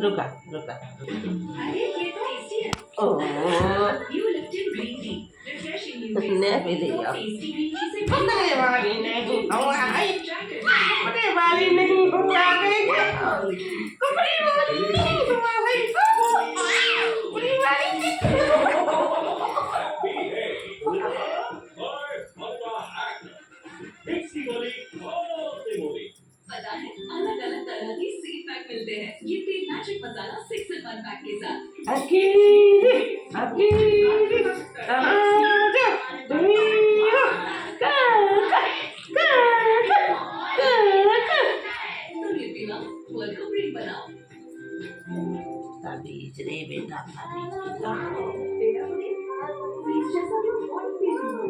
रुका रुका अरे ये तो टेस्टी है। Oh new Lipton green tea refreshing you ने भी लिया टेस्टी ग्रीन टी से पकड़ने वाली नहीं हुआ है ट्राई कर पकड़ने वाली नहीं हुआ है कपड़ी वाली नहीं हुआ है कपड़ी वाली नहीं पता है अलग अलग तरह के सीड पैक मिलते हैं ये तेल मैजिक मसाला 6 in 1 पैक के साथ अकेले अकेले आजा दुनिया का तो ये पीना वर्ल्ड को ग्रीन बनाओ ताबीज रे बेटा ताबीज बेटा बेटा सुनिए प्लीज जैसा जो बॉडी फीलिंग हो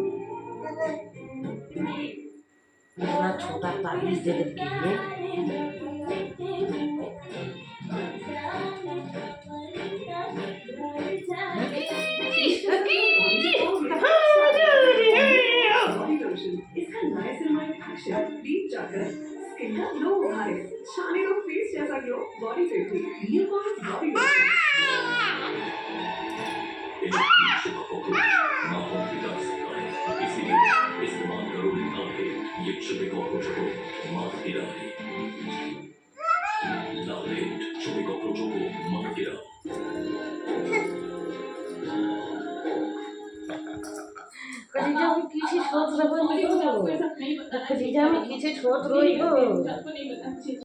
इतना छोटा ताबीज दे देती है इसका नाइसिलमाइड एक्शन डीप जाकर स्किन का ग्लो बढ़ाए शाइनी और फेस जैसा ग्लो बॉडी पे भी न्यू बॉडी लोशन इस्तेमाल करो आगे ये चुपे कॉकरोचों को मार गिराए लालेट चुपे कॉकरोचों को मार गिराओ कलीजा में किसी छोट रहो कलीजा में किसी छोट रोई हो